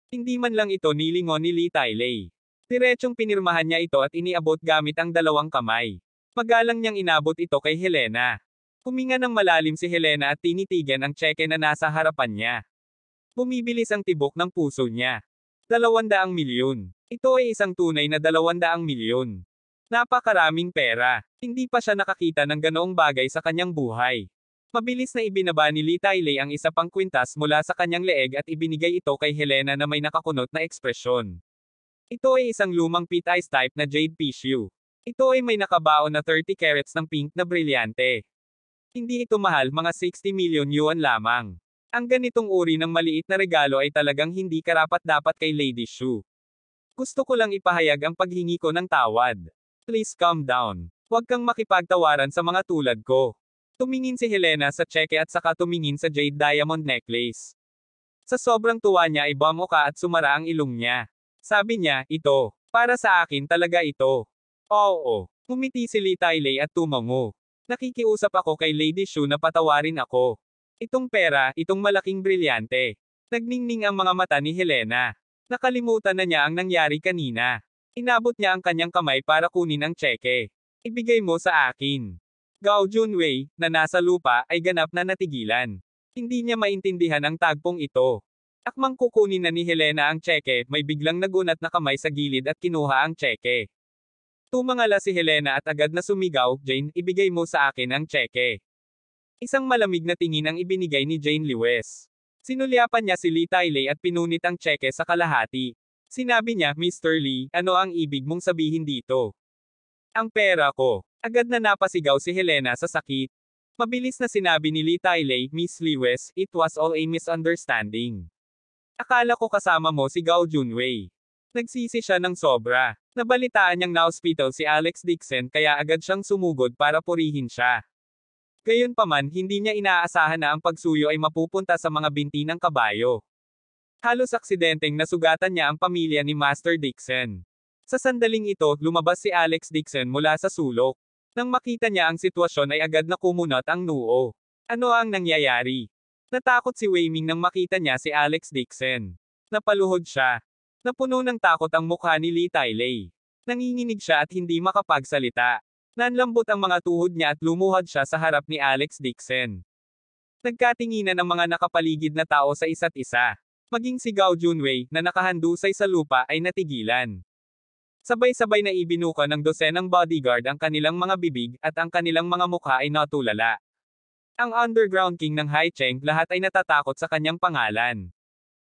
Hindi man lang ito nilingon ni Li Tailei. Diretsong pinirmahan niya ito at iniabot gamit ang 2 kamay. Magalang niyang inabot ito kay Helena. Huminga ng malalim si Helena at tinitigan ang tseke na nasa harapan niya. Bumibilis ang tibok ng puso niya. 200 milyon. Ito ay isang tunay na 200 milyon. Napakaraming pera. Hindi pa siya nakakita ng ganoong bagay sa kanyang buhay. Mabilis na ibinaba ni Li Tailei ang isa pang kwintas mula sa kanyang leeg at ibinigay ito kay Helena na may nakakunot na ekspresyon. Ito ay isang lumang pit ice type na jade tissue. Ito ay may nakabaon na 30 carats ng pink na brilyante. Hindi ito mahal, mga 60 milyon yuan lamang. Ang ganitong uri ng maliit na regalo ay talagang hindi karapat-dapat kay Lady Shu. Gusto ko lang ipahayag ang paghingi ko ng tawad. Please calm down. Huwag kang makipagtawaran sa mga tulad ko. Tumingin si Helena sa tseke at saka tumingin sa jade diamond necklace. Sa sobrang tuwa niya ay bumuka at sumara ang ilong niya. Sabi niya, ito, para sa akin talaga ito. Oo. Ngumiti si Li Tailei at tumango. Nakikiusap ako kay Lady Shu na patawarin ako. Itong pera, itong malaking brilyante. Nagningning ang mga mata ni Helena. Nakalimutan na niya ang nangyari kanina. Inabot niya ang kanyang kamay para kunin ang tseke. Ibigay mo sa akin. Gao Junwei, na nasa lupa, ay ganap na natigilan. Hindi niya maintindihan ang tagpong ito. Akmang kukunin na ni Helena ang tseke, may biglang nagunat na kamay sa gilid at kinuha ang tseke. Tumangala si Helena at agad na sumigaw, Jane, ibigay mo sa akin ang tseke. Isang malamig na tingin ang ibinigay ni Jane Lewes. Sinulyapan niya si Li Tailei at pinunit ang tseke sa kalahati. Sinabi niya, Mr. Lee, ano ang ibig mong sabihin dito? Ang pera ko. Agad na napasigaw si Helena sa sakit. Mabilis na sinabi ni Li Tailei, Miss Lewes, it was all a misunderstanding. Akala ko kasama mo si Gao Junwei. Nagsisi siya ng sobra. Nabalitaan niyang na-hospital si Alex Dixon kaya agad siyang sumugod para purihin siya. Gayunpaman, hindi niya inaasahan na ang pagsuyo ay mapupunta sa mga binti ng kabayo. Halos aksidenteng nasugatan niya ang pamilya ni Master Dixon. Sa sandaling ito, lumabas si Alex Dixon mula sa sulok. Nang makita niya ang sitwasyon ay agad na kumunot ang noo. Ano ang nangyayari? Natakot si Wei Ming nang makita niya si Alex Dixon. Napaluhod siya. Napuno ng takot ang mukha ni Li Tailei. Nanginginig siya at hindi makapagsalita. Nanlambot ang mga tuhod niya at lumuhod siya sa harap ni Alex Dixon. Nagkatinginan ang mga nakapaligid na tao sa isa't isa. Maging si Gao Junwei, na nakahandusay sa lupa, ay natigilan. Sabay-sabay na ibinuka ng dosenang bodyguard ang kanilang mga bibig, at ang kanilang mga mukha ay natulala. Ang underground king ng Haicheng, lahat ay natatakot sa kanyang pangalan.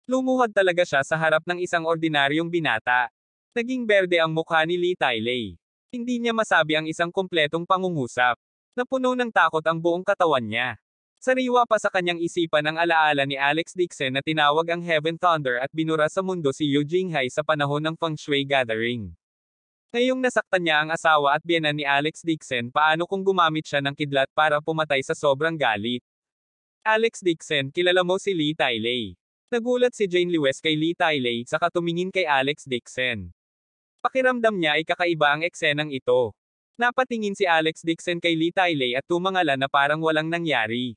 Lumuhod talaga siya sa harap ng isang ordinaryong binata. Naging berde ang mukha ni Li Tailei. Hindi niya masabi ang isang kumpletong pangungusap. Napuno ng takot ang buong katawan niya. Sariwa pa sa kanyang isipan ang alaala ni Alex Dixon na tinawag ang Heaven Thunder at binura sa mundo si Yu Jinghai sa panahon ng Feng Shui Gathering. Ngayong nasaktan niya ang asawa at biyenan ni Alex Dixon, paano kung gumamit siya ng kidlat para pumatay sa sobrang galit? Alex Dixon, kilala mo si Li Tailei. Nagulat si Jane Lewes kay Li Tailei saka tumingin kay Alex Dixon. Pakiramdam niya ay kakaiba ang eksenang ito. Napatingin si Alex Dixon kay Li Tailei at tumangala na parang walang nangyari.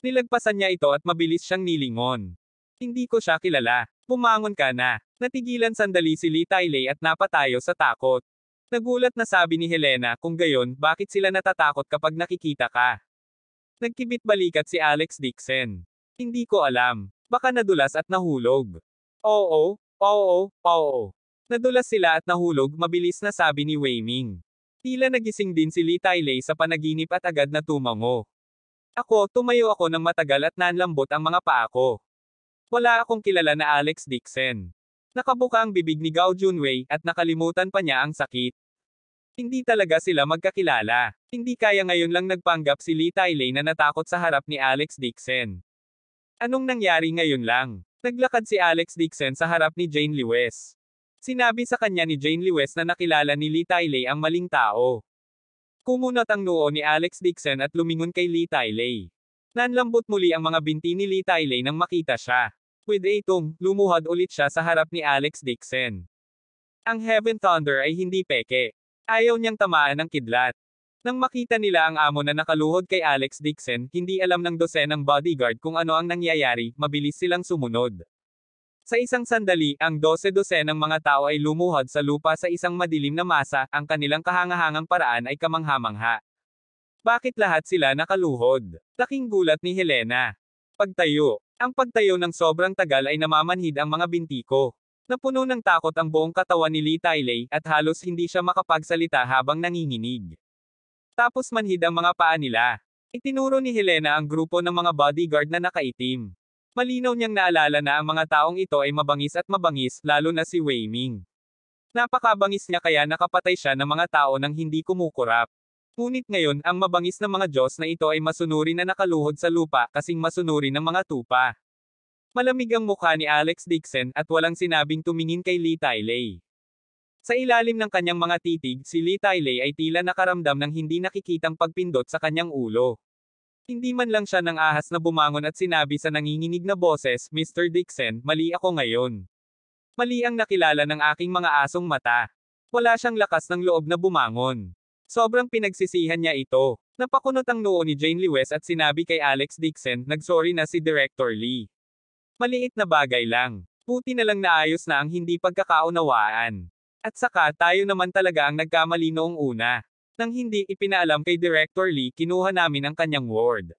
Nilagpasan niya ito at mabilis siyang nilingon. Hindi ko siya kilala. Bumangon ka na. Natigilan sandali si Li Tailei at napatayo sa takot. Nagulat na sabi ni Helena, kung gayon, bakit sila natatakot kapag nakikita ka? Nagkibit balikat si Alex Dixon. Hindi ko alam. Baka nadulas at nahulog. Oo. Nadulas sila at nahulog, mabilis na sabi ni Wei Ming. Tila nagising din si Li Tailei sa panaginip at agad na tumango. Tumayo ako ng matagal at nanlambot ang mga paa ko. Wala akong kilala na Alex Dixon. Nakabuka ang bibig ni Gao Junwei, at nakalimutan pa niya ang sakit. Hindi talaga sila magkakilala. Hindi kaya ngayon lang nagpanggap si Li Tailei na natakot sa harap ni Alex Dixon. Anong nangyari ngayon lang? Naglakad si Alex Dixon sa harap ni Jane Lewes. Sinabi sa kanya ni Jane Lewes na nakilala ni Li Tailei ang maling tao. Kumunot ang noo ni Alex Dixon at lumingon kay Li Tailei. Nanlambot muli ang mga binti ni Li Tailei nang makita siya. With a tung, lumuhod ulit siya sa harap ni Alex Dixon. Ang Heaven Thunder ay hindi peke. Ayaw niyang tamaan ng kidlat. Nang makita nila ang amo na nakaluhod kay Alex Dixon, hindi alam ng dosenang bodyguard kung ano ang nangyayari, mabilis silang sumunod. Sa isang sandali, ang 12-dosenang mga tao ay lumuhod sa lupa sa isang madilim na masa, ang kanilang kahangahangang paraan ay kamangha-mangha. Bakit lahat sila nakaluhod? Laking gulat ni Helena. Pagtayo. Ang pagtayo ng sobrang tagal ay namamanhid ang mga binti ko. Napuno ng takot ang buong katawan ni Li Tailei, at halos hindi siya makapagsalita habang nanginginig. Tapos manhid ang mga paa nila. Itinuro ni Helena ang grupo ng mga bodyguard na nakaitim. Malinaw niyang naalala na ang mga taong ito ay mabangis at mabangis, lalo na si Wei Ming. Napakabangis niya kaya nakapatay siya ng mga tao nang hindi kumukurap. Ngunit ngayon, ang mabangis na mga Diyos na ito ay masunuri na nakaluhod sa lupa kasing masunuri ng mga tupa. Malamig ang mukha ni Alex Dixon at walang sinabing tumingin kay Lee Tiley. Sa ilalim ng kanyang mga titig, si Lee Tiley ay tila nakaramdam ng hindi nakikitang pagpindot sa kanyang ulo. Hindi man lang siya ng ahas na bumangon at sinabi sa nanginginig na boses, Mr. Dixon, mali ako ngayon. Mali ang nakilala ng aking mga asong mata. Wala siyang lakas ng loob na bumangon. Sobrang pinagsisihan niya ito. Napakunot ang noo ni Jane Lee West at sinabi kay Alex Dixon, nagsorry na si Director Lee. Maliit na bagay lang. Buti na lang naayos na ang hindi pagkakaunawaan. At saka tayo naman talaga ang nagkamali noong una. Nang hindi ipinaalam kay Director Lee, kinuha namin ang kanyang ward.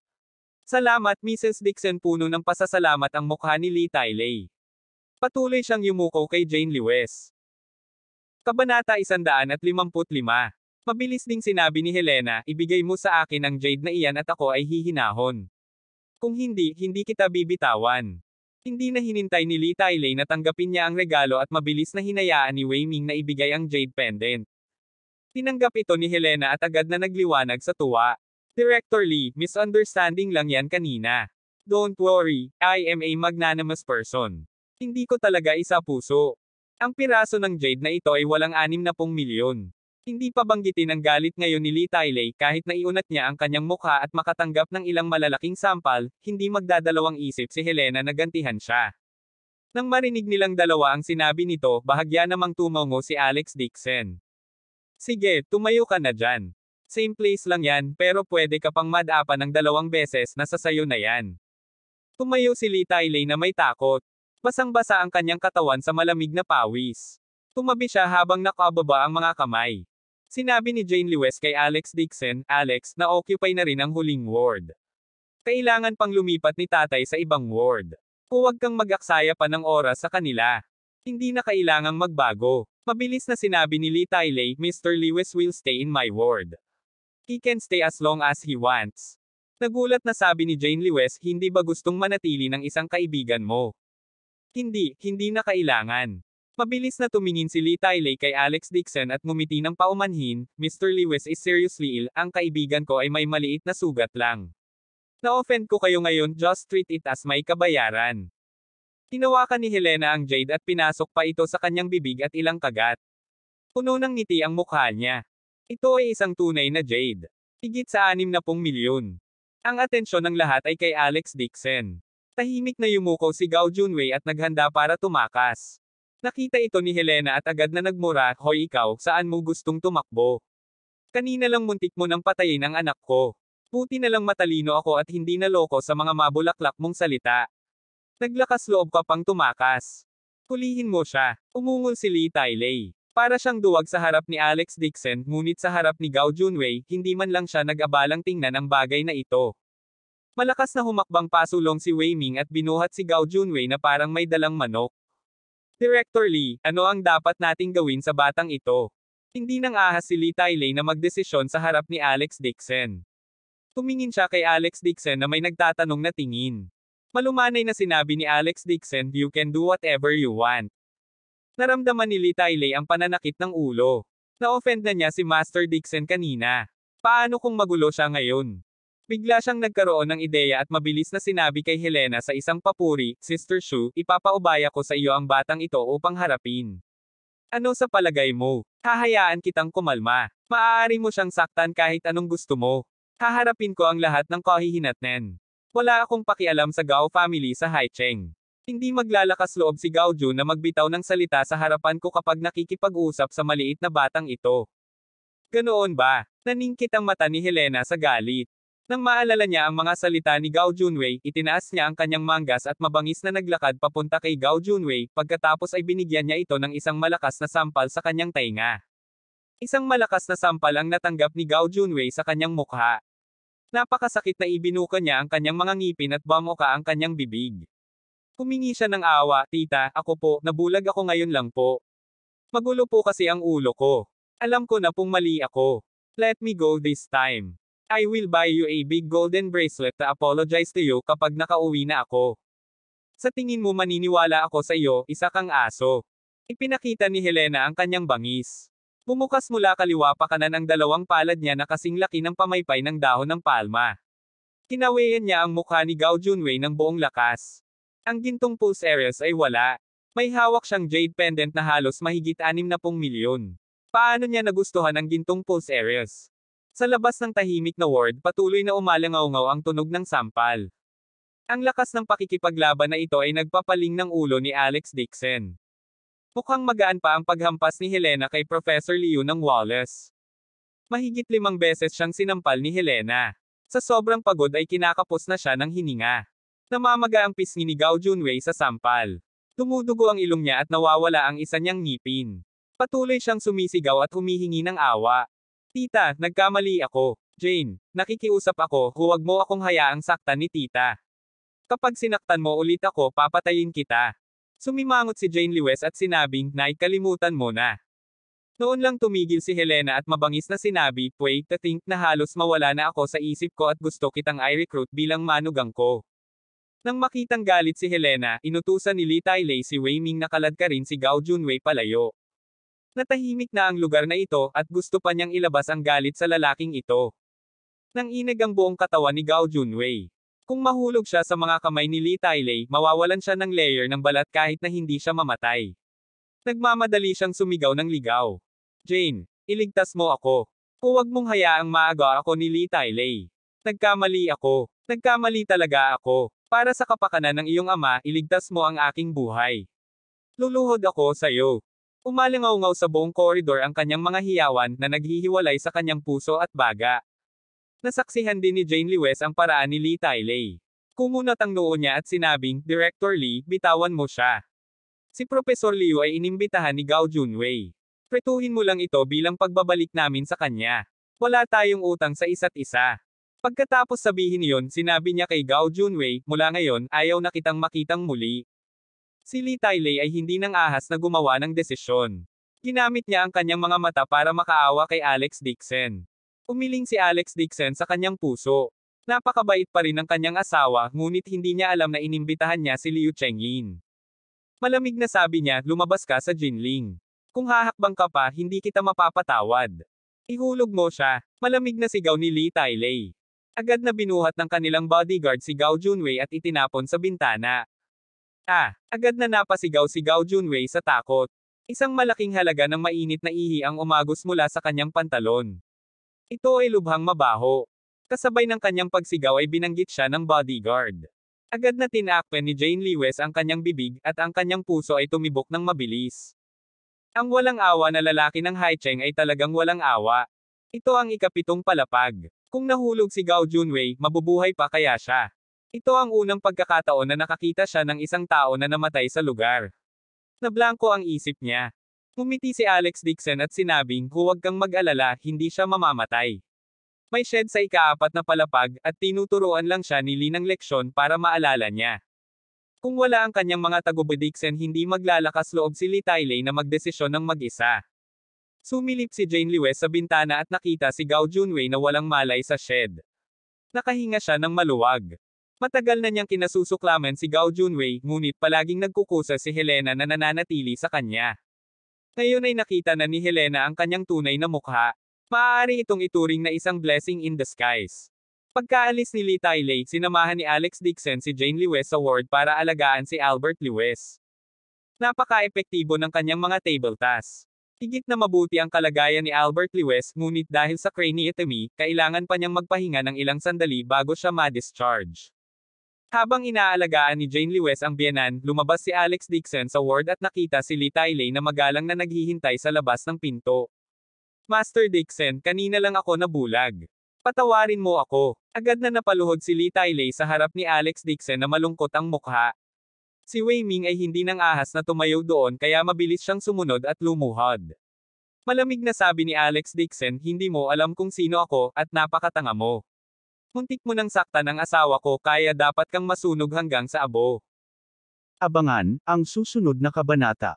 Salamat Mrs. Dixon, puno ng pasasalamat ang mukha ni Lee Tiley. Patuloy siyang yumuko kay Jane Lee West. Kabanata 155. Mabilis ding sinabi ni Helena, ibigay mo sa akin ang jade na iyan at ako ay hihinahon. Kung hindi, hindi kita bibitawan. Hindi na hinintay ni Lee Tiley na tanggapin niya ang regalo at mabilis na hinayaan ni Wei Ming na ibigay ang jade pendant. Tinanggap ito ni Helena at agad na nagliwanag sa tuwa. Director Lee, misunderstanding lang yan kanina. Don't worry, I am a magnanimous person. Hindi ko talaga isa puso. Ang piraso ng jade na ito ay walang 60 milyon. Hindi pa banggitin ang galit ngayon ni Lee Tiley kahit naiunat niya ang kanyang mukha at makatanggap ng ilang malalaking sampal, hindi magdadalawang isip si Helena na gantihan siya. Nang marinig nilang dalawa ang sinabi nito, bahagya namang tumango si Alex Dixon. Sige, tumayo ka na dyan. Same place lang yan, pero pwede ka pang madapan ng 2 beses, nasa sayo na yan. Tumayo si Lee Tiley na may takot. Basang-basa ang kanyang katawan sa malamig na pawis. Tumabi siya habang nakababa ang mga kamay. Sinabi ni Jane Lee West kay Alex Dixon, Alex, na-occupy na rin ang huling ward. Kailangan pang lumipat ni tatay sa ibang ward. Huwag kang mag-aksaya pa ng oras sa kanila. Hindi na kailangang magbago. Mabilis na sinabi ni Lee Tiley, Mr. Lee West will stay in my ward. He can stay as long as he wants. Nagulat na sabi ni Jane Lee West, hindi ba gustong manatili ng isang kaibigan mo? Hindi na kailangan. Mabilis na tumingin si Lee Tiley kay Alex Dixon at ngumiti ng paumanhin, Mr. Lee West is seriously ill, ang kaibigan ko ay may maliit na sugat lang. Na-offend ko kayo ngayon, just treat it as may kabayaran. Hinawakan ni Helena ang jade at pinasok pa ito sa kanyang bibig at ilang kagat. Puno ng ngiti ang mukha niya. Ito ay isang tunay na jade. Higit sa 60 milyon. Ang atensyon ng lahat ay kay Alex Dixon. Tahimik na yumuko si Gao Junwei at naghanda para tumakas. Nakita ito ni Helena at agad na nagmura, hoy ikaw, saan mo gustong tumakbo? Kanina lang muntik mo nang patayin ang anak ko. Buti na lang matalino ako at hindi naloko sa mga mabulaklak mong salita. Naglakas loob ka pang tumakas. Hulihin mo siya. Umungol si Lee Tiley. Para siyang duwag sa harap ni Alex Dixon, ngunit sa harap ni Gao Junwei, hindi man lang siya nag-abalang tingnan ang bagay na ito. Malakas na humakbang pasulong si Wei Ming at binuhat si Gao Junwei na parang may dalang manok. Director Lee, ano ang dapat nating gawin sa batang ito? Hindi nang ahas si Lee Tiley na magdesisyon sa harap ni Alex Dixon. Tumingin siya kay Alex Dixon na may nagtatanong na tingin. Malumanay na sinabi ni Alex Dixon, you can do whatever you want. Naramdaman ni Lee Tiley ang pananakit ng ulo. Na-offend na niya si Master Dixon kanina. Paano kung magulo siya ngayon? Bigla siyang nagkaroon ng ideya at mabilis na sinabi kay Helena sa isang papuri, Sister Shu, ipapaubaya ko sa iyo ang batang ito upang harapin. Ano sa palagay mo? Hahayaan kitang kumalma. Maaari mo siyang saktan kahit anong gusto mo. Haharapin ko ang lahat ng kahihinatnan. Wala akong pakialam sa Gao family sa Haicheng. Hindi maglalakas loob si Gao Jun na magbitaw ng salita sa harapan ko kapag nakikipag-usap sa maliit na batang ito. Ganoon ba? Naningkit ang mata ni Helena sa galit. Nang maalala niya ang mga salita ni Gao Junwei, itinaas niya ang kanyang manggas at mabangis na naglakad papunta kay Gao Junwei, pagkatapos ay binigyan niya ito ng isang malakas na sampal sa kanyang tainga. Isang malakas na sampal ang natanggap ni Gao Junwei sa kanyang mukha. Napakasakit na ibinuka niya ang kanyang mga ngipin at bamuka ang kanyang bibig. Humingi siya ng awa, tita, ako po, nabulag ako ngayon lang po. Magulo po kasi ang ulo ko. Alam ko na pong mali ako. Let me go this time. I will buy you a big golden bracelet to apologize to you kapag nakauwi na ako. Sa tingin mo maniniwala ako sa iyo, isa kang aso. Ipinakita ni Helena ang kanyang bangis. Bumukas mula kaliwa pa kanan ang dalawang palad niya na kasing laki ng pamaypay ng dahon ng palma. Kinawayan niya ang mukha ni Gao Junwei ng buong lakas. Ang gintong pulse areas ay wala. May hawak siyang jade pendant na halos mahigit 60 milyon. Paano niya nagustuhan ang gintong pulse areas? Sa labas ng tahimik na ward patuloy na umalangaw-ngaw ang tunog ng sampal. Ang lakas ng pakikipaglaban na ito ay nagpapaling ng ulo ni Alex Dixon. Mukhang magaan pa ang paghampas ni Helena kay Professor Liu ng Wallace. Mahigit 5 beses siyang sinampal ni Helena. Sa sobrang pagod ay kinakapos na siya ng hininga. Namamaga ang pisngi ni Gao Junwei sa sampal. Tumudugo ang ilong niya at nawawala ang isa niyang ngipin. Patuloy siyang sumisigaw at humihingi ng awa. Tita, nagkamali ako. Jane, nakikiusap ako, huwag mo akong hayaang saktan ni tita. Kapag sinaktan mo ulit ako, papatayin kita. Sumimangot si Jane Lewes at sinabing, Nay, kalimutan mo na. Noon lang tumigil si Helena at mabangis na sinabi, wait to think na halos mawala na ako sa isip ko at gusto kitang i-recruit bilang manugang ko. Nang makitang galit si Helena, inutusan ni Li Tailei si Wei Ming na kaladkarin si Gao Junwei palayo. Natahimik na ang lugar na ito at gusto pa niyang ilabas ang galit sa lalaking ito. Nang inag ang buong katawan ni Gao Junwei. Kung mahulog siya sa mga kamay ni Li Tailei, mawawalan siya ng layer ng balat kahit na hindi siya mamatay. Nagmamadali siyang sumigaw ng ligaw. Jane, iligtas mo ako. Huwag mong hayaang maaga ako ni Li Tailei. Nagkamali ako. Nagkamali talaga ako. Para sa kapakanan ng iyong ama, iligtas mo ang aking buhay. Luluhod ako sa iyo. Umalangaw-ngaw sa buong koridor ang kanyang mga hiyawan na naghihiwalay sa kanyang puso at baga. Nasaksihan din ni Jane Lewes ang paraan ni Li Tailei. Kumunat ang noo niya at sinabing, Director Li, bitawan mo siya. Si Professor Liu ay inimbitahan ni Gao Junwei. Pretuhin mo lang ito bilang pagbabalik namin sa kanya. Wala tayong utang sa isa't isa. Pagkatapos sabihin iyon, sinabi niya kay Gao Junwei, mula ngayon, ayaw na kitang makitang muli. Si Li Tailei ay hindi nang ahas na gumawa ng desisyon. Ginamit niya ang kanyang mga mata para makaawa kay Alex Dixon. Umiling si Alex Dixon sa kanyang puso. Napakabait pa rin ng kanyang asawa, ngunit hindi niya alam na inimbitahan niya si Liu Chengyin. Malamig na sabi niya, lumabas ka sa Jinling. Kung hahakbang ka pa, hindi kita mapapatawad. Ihulog mo siya. Malamig na sigaw ni Li Tailei. Agad na binuhat ng kanilang bodyguard si Gao Junwei at itinapon sa bintana. Agad na napasigaw si Gao Junwei sa takot. Isang malaking halaga ng mainit na ihi ang umagos mula sa kanyang pantalon. Ito ay lubhang mabaho. Kasabay ng kanyang pagsigaw ay binanggit siya ng bodyguard. Agad na tinakpan ni Jane Lewes ang kanyang bibig at ang kanyang puso ay tumibok ng mabilis. Ang walang awa na lalaki ng Haicheng ay talagang walang awa. Ito ang ikapitong palapag. Kung nahulog si Gao Junwei, mabubuhay pa kaya siya. Ito ang unang pagkakataon na nakakita siya ng isang tao na namatay sa lugar. Nablangko ang isip niya. Ngumiti si Alex Dixon at sinabing, huwag kang mag-alala, hindi siya mamamatay. May shed sa ika-4 na palapag, at tinuturuan lang siya ni Li ng leksyon para maalala niya. Kung wala ang kanyang mga tagubo-Dixon hindi maglalakas loob si Li Tailei na magdesisyon ng mag-isa. Sumilip si Jane Lewes sa bintana at nakita si Gao Junwei na walang malay sa shed. Nakahinga siya ng maluwag. Matagal na niyang kinasusuklaman si Gao Junwei, ngunit palaging nagkukusa si Helena na nananatili sa kanya. Ngayon ay nakita na ni Helena ang kanyang tunay na mukha. Maaari itong ituring na isang blessing in disguise. Pagkaalis ni Li Tailei, sinamahan ni Alex Dixon si Jane Lewes sa ward para alagaan si Albert Lewes. Napaka-epektibo ng kanyang mga table tasks. Higit na mabuti ang kalagayan ni Albert Lewes, ngunit dahil sa craniotomy, kailangan pa niyang magpahinga ng ilang sandali bago siya ma-discharge. Habang inaalagaan ni Jane Lewes ang biyenan, lumabas si Alex Dixon sa ward at nakita si Li Tailei na magalang na naghihintay sa labas ng pinto. Master Dixon, kanina lang ako nabulag. Patawarin mo ako. Agad na napaluhod si Li Tailei sa harap ni Alex Dixon na malungkot ang mukha. Si Wei Ming ay hindi nang ahas na tumayo doon kaya mabilis siyang sumunod at lumuhod. Malamig na sabi ni Alex Dixon, hindi mo alam kung sino ako, at napakatanga mo. Muntik mo nang saktan ang asawa ko kaya dapat kang masunog hanggang sa abo. Abangan ang susunod na kabanata.